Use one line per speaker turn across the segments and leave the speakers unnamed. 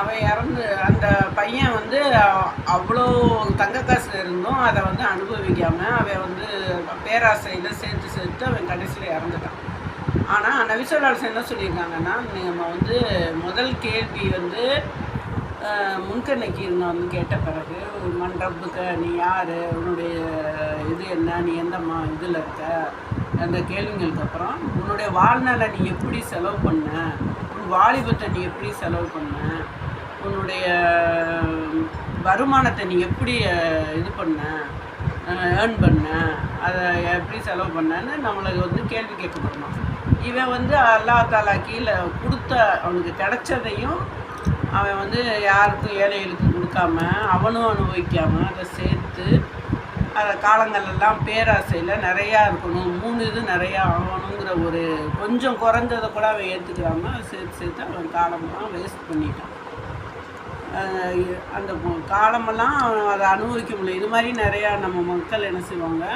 அவன் இறந்து அந்த பையன் வந்து அவ்வளோ தங்க காசு இருந்தும் அதை வந்து அனுபவிக்காமல் அவன் வந்து பேராசையில் சேர்த்து அவன் கடைசியில் இறந்துட்டான். ஆனால் நபிசல்லாஹு என்ன சொல்லியிருக்காங்கன்னா, நம்ம வந்து முதல் கேள்வி வந்து முன்கண்ணைக்கு நான் வந்து கேட்ட பிறகு மண்டபுக்கு நீ யார், உன்னுடைய இது என்ன, நீ எந்த இதில் இருக்க, அந்த கேள்விங்களுக்கு அப்புறம் உன்னுடைய வாழ்நாளை நீ எப்படி செலவு பண்ண, உன் வாலிபத்தை நீ எப்படி செலவு பண்ண, உன்னுடைய வருமானத்தை நீ எப்படி இது பண்ண, ஏர்ன் பண்ண, அதை எப்படி செலவு பண்ணன்னு நம்மளுக்கு வந்து கேள்வி கேட்கப்படணும். இவன் வந்து அல்லாஹ் தஆலா கீழே கொடுத்த அவனுக்கு கிடைச்சதையும் அவன் வந்து யாருக்கும் ஏழைகளுக்கு கொடுக்காம அவனும் அனுபவிக்காமல் அதை சேர்த்து அதை காலங்களெல்லாம் பேராசையில் நிறையா இருக்கணும், 3 இது நிறையா ஆகணுங்கிற ஒரு கொஞ்சம் குறைஞ்சதை கூட அவன் ஏற்றுக்காம சேர்த்து அவன் காலமெல்லாம் வேஸ்ட் பண்ணிட்டான். அந்த காலமெல்லாம் அதை அனுபவிக்க முடியல. இது மாதிரி நிறையா நம்ம மக்கள் என்ன செய்வாங்க,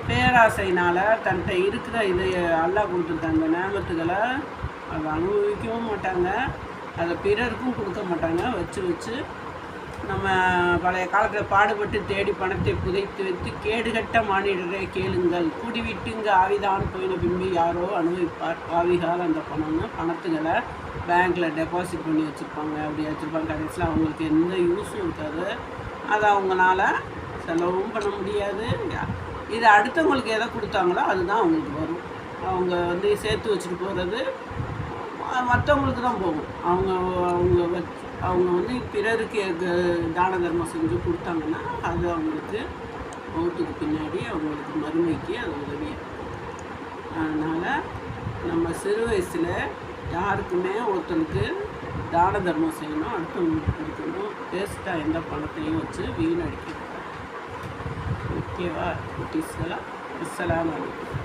பேராசைனால் தன்கிட்ட இருக்கிற இது அல்லாஹ் கொடுத்துருக்க அந்த நேமத்துகளை அதை அனுபவிக்கவும் மாட்டாங்க, அதை பிறருக்கும் கொடுக்க மாட்டாங்க. வச்சு நம்ம பழைய காலத்தில் பாடுபட்டு தேடி பணத்தை புதைத்து வைத்து கேடுகட்ட மானிடரை கேளுங்கள், கூடிவிட்டுங்க ஆவிதான் போயின பின்பு யாரோ அனுபவிப்பார் ஆவிகால் அந்த பணத்துகளை பேங்க்கில் டெபாசிட் பண்ணி வச்சுருப்பாங்க. அப்படி வச்சுருப்பாங்க. கடைசியில் அவங்களுக்கு எந்த யூஸும் இருக்காது, அதை அவங்களால செலவும் பண்ண முடியாது. இது அடுத்தவங்களுக்கு எதை கொடுத்தாங்களோ அதுதான் அவங்களுக்கு வரும். அவங்க வந்து சேர்த்து வச்சுட்டு போகிறது மற்றவங்களுக்கு தான் போகும். அவங்க வந்து பிறருக்கு தான தர்மம் செஞ்சு கொடுத்தாங்கன்னா அது அவங்களுக்கு மௌத்துக்கு பின்னாடி அவங்களுக்கு மறுமைக்கு அது உதவியாக. அதனால் நம்ம சிறு வயசில் யாருக்குமே ஒருத்தருக்கு தான தர்மம் செய்யணும், அடுத்தவங்களுக்கு கொடுக்கணும். வேஸ்ட்டாக எந்த பணத்தையும் வச்சு வீணடிக்கணும். ஓகேவா குட்டீஸ்லாம்? அஸ்ஸலாமு அலைக்கும்.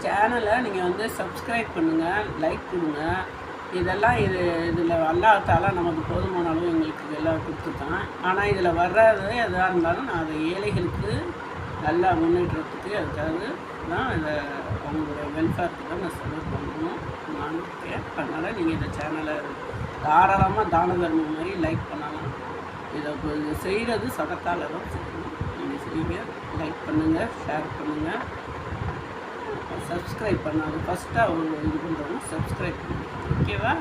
சேனலை நீங்கள் வந்து சப்ஸ்கிரைப் பண்ணுங்கள், லைக் கொடுங்க. இதெல்லாம் இதில் அல்லாஹ் தஆலா நமக்கு போதுமான அளவு எங்களுக்கு எல்லாம் கொடுத்துருக்கான். ஆனால் இதில் வர்றது எதாக இருந்தாலும் நான் அதை ஏழைகளுக்கு நல்லா முன்னேற்றத்துக்கு அதுக்காக தான் இதை அவங்களோட வெல்ஃபேருக்கு தான் நான் செலவு பண்ணணும் நான் இருக்கேன். அதனால் நீங்கள் இந்த சேனலை தாராளமாக தான தர்மம் மாதிரி லைக் பண்ணலாம். இதை செய்கிறது சதக்கால தான் செய்யணும். நீங்கள் செய்யுங்க, லைக் பண்ணுங்கள், ஷேர் பண்ணுங்கள், சப்ஸ்கிரைப் பண்ணாது ஃபஸ்ட்டாக இது பண்ணுறவங்க சப்ஸ்கிரைப் பண்ணுங்கள். ஓகேவா?